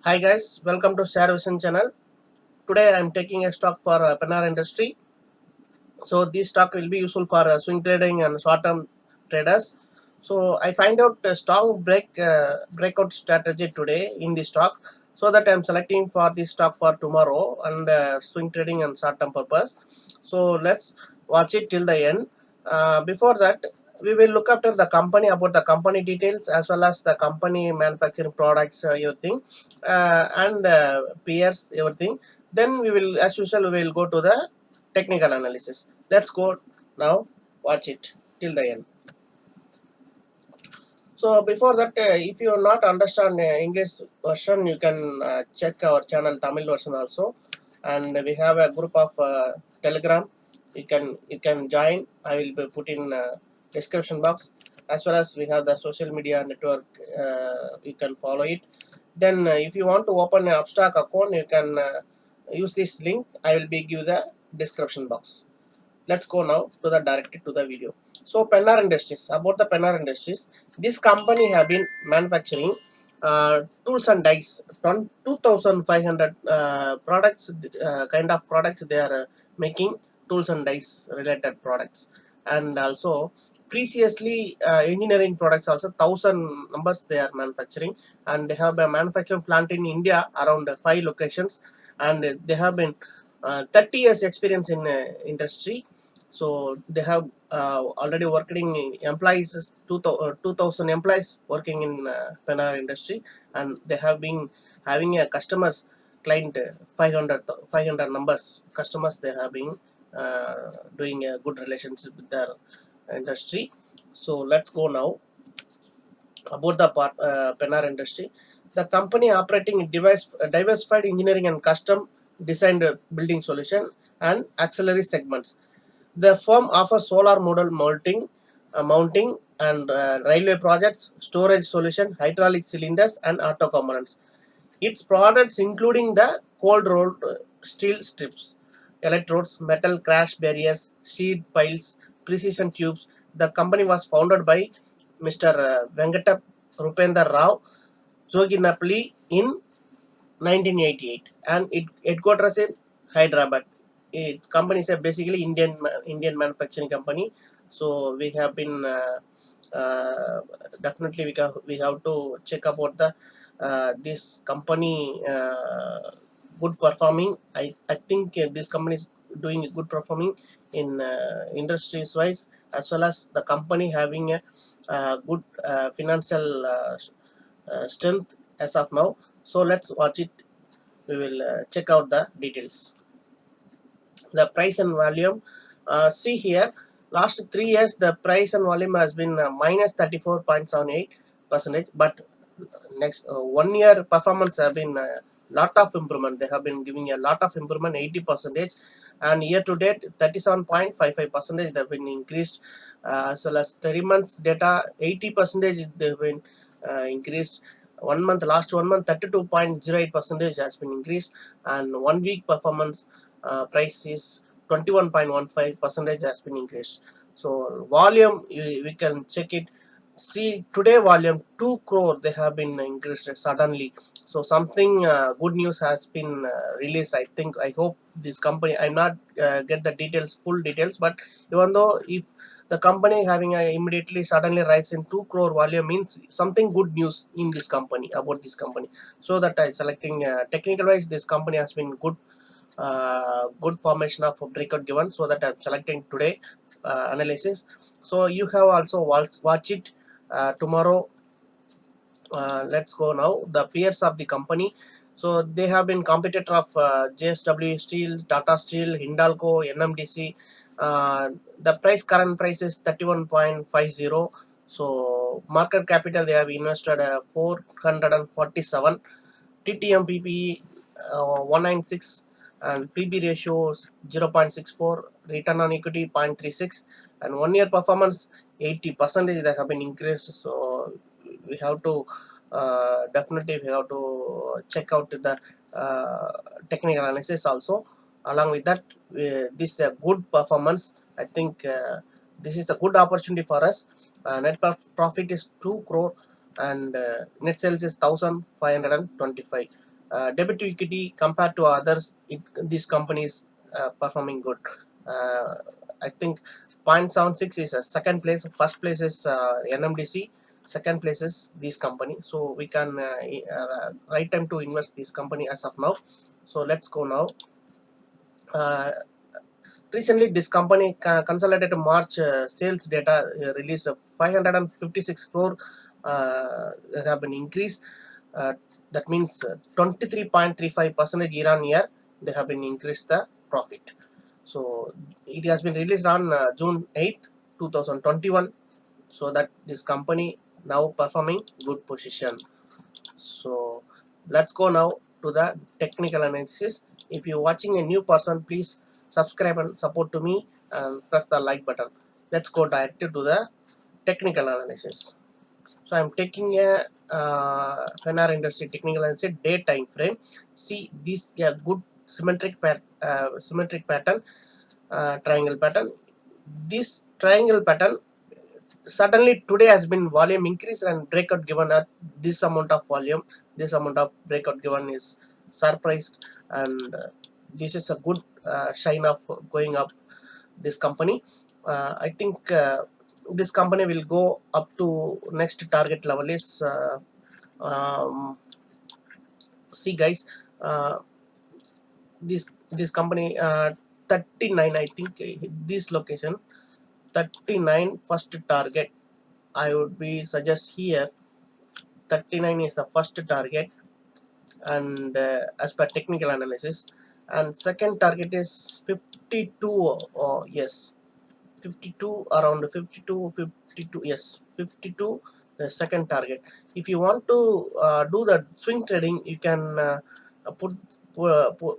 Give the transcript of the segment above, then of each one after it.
Hi guys, welcome to Share Vision channel. Today I am taking a stock for Pennar Industry. So this stock will be useful for swing trading and short-term traders. So I find out a strong breakout strategy today in the stock. So that I am selecting for this stock for tomorrow and swing trading and short-term purpose. So let's watch it till the end. Before that, we will look after the company, about the company details as well as the company manufacturing products, everything, and peers, everything. Then we will, as usual, we will go to the technical analysis. Let's go now, watch it till the end. So before that, if you not understand English version, you can check our channel Tamil version also, and we have a group of Telegram. You can join. I will be put in description box, as well as we have the social media network. You can follow it. Then if you want to open an Upstock account, you can use this link. I will be give the description box. Let's go now to the directed to the video. So Pennar Industries, about the Pennar Industries, this company have been manufacturing tools and dies, 2500 products, kind of products they are making, tools and dies related products, and also preciously engineering products also 1000 numbers they are manufacturing. And they have a manufacturing plant in India around 5 locations, and they have been 30 years experience in industry. So they have already working employees, 2000 employees working in Pennar Industry, and they have been having a customers client 500 numbers customers. They have been doing a good relationship with their industry. So let's go now about the Pennar Industry. The company operating diversified engineering and custom designed building solution and auxiliary segments. The firm offers solar model mounting and railway projects, storage solution, hydraulic cylinders, and auto components. Its products including the cold rolled steel strips, electrodes, metal crash barriers, sheet piles, precision tubes. The company was founded by Mr. Venkata Rupender Rao Joginapalli in 1988, and it headquarters in Hyderabad. It company is a basically Indian manufacturing company. So we have been definitely we have to check about the this company good performing. I think this company is doing a good performing in industries wise, as well as the company having a good financial strength as of now. So let's watch it. We will check out the details. The price and volume, see here, last 3 years the price and volume has been minus 34.78 percentage, but next 1 year performance have been lot of improvement. They have been giving a lot of improvement, 80 percentage, and year to date 37.55 percentage they've been increased, as well as 3 months data 80 percentage they've been increased. 1 month, last 1 month 32.08 percentage has been increased, and 1 week performance price is 21.15 percentage has been increased. So volume, we can check it. See, today volume 2 crore they have been increased suddenly. So something good news has been released. I think, I hope this company, I'm not get the details, full details, but even though if the company having a immediately suddenly rise in 2 crore volume means something good news in this company, about this company. So that I selecting technical wise this company has been good formation of breakout given, so that I'm selecting today analysis. So you have also watch it tomorrow. Let's go now the peers of the company. So they have been competitor of JSW Steel, Tata Steel, Hindalco, NMDC. The current price is 31.50. So market capital they have invested 447, TTM PPE 196, and PB ratio 0.64, return on equity 0.36, and 1 year performance 80% they have been increased. So we have to definitely we have to check out the technical analysis also. Along with that, this is a good performance. I think this is a good opportunity for us. Net profit is 2 crore, and net sales is 1525. Debit to equity compared to others, this company is performing good. I think 0.76 is a second place. First place is NMDC. Second place is this company. So we can right time to invest this company as of now. So let's go now. Recently, this company consolidated March sales data released 556 crore have been increased. Uh, that means 23.35% year on year. They have been increased the profit. So it has been released on June 8th, 2021. So that this company now performing good position. So let's go now to the technical analysis. If you're watching a new person, please subscribe and support to me and press the like button. Let's go directly to the technical analysis. So I'm taking a Fenar Industry technical analysis day time frame. See this good symmetric pattern, triangle pattern. This triangle pattern suddenly today has been volume increase and breakout given at this amount of volume. This amount of breakout given is surprised, and this is a good shine of going up this company. I think this company will go up to next target level is see guys, this company 39, I think this location 39 first target I would be suggest here. 39 is the first target, and as per technical analysis, and second target is 52. Yes, 52, around 52, yes, 52 the second target. If you want to do the swing trading, you can put, put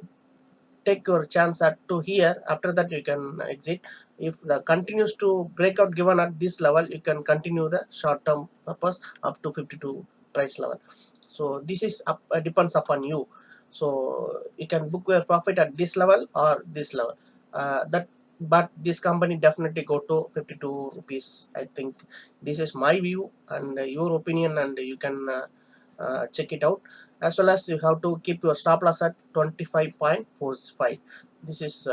take your chance at to here. After that you can exit. If the continues to breakout given at this level, you can continue the short term purpose up to 52 price level. So this is up, depends upon you. So you can book your profit at this level or this level. That but this company definitely go to 52 rupees. I think this is my view and your opinion, and you can check it out. As well as you have to keep your stop loss at 25.45. This is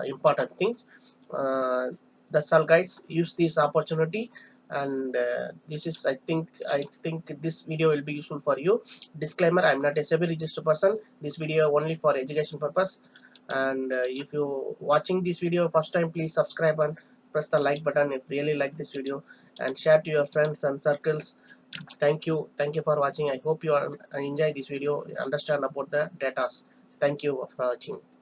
important things. uh, that's all guys, use this opportunity, and this is I think this video will be useful for you. Disclaimer, I'm not a SEBI registered person. This video only for education purpose, and if you watching this video first time, please subscribe and press the like button if really like this video, and share to your friends and circles. Thank you for watching. I hope you enjoy this video, understand about the data. Thank you for watching.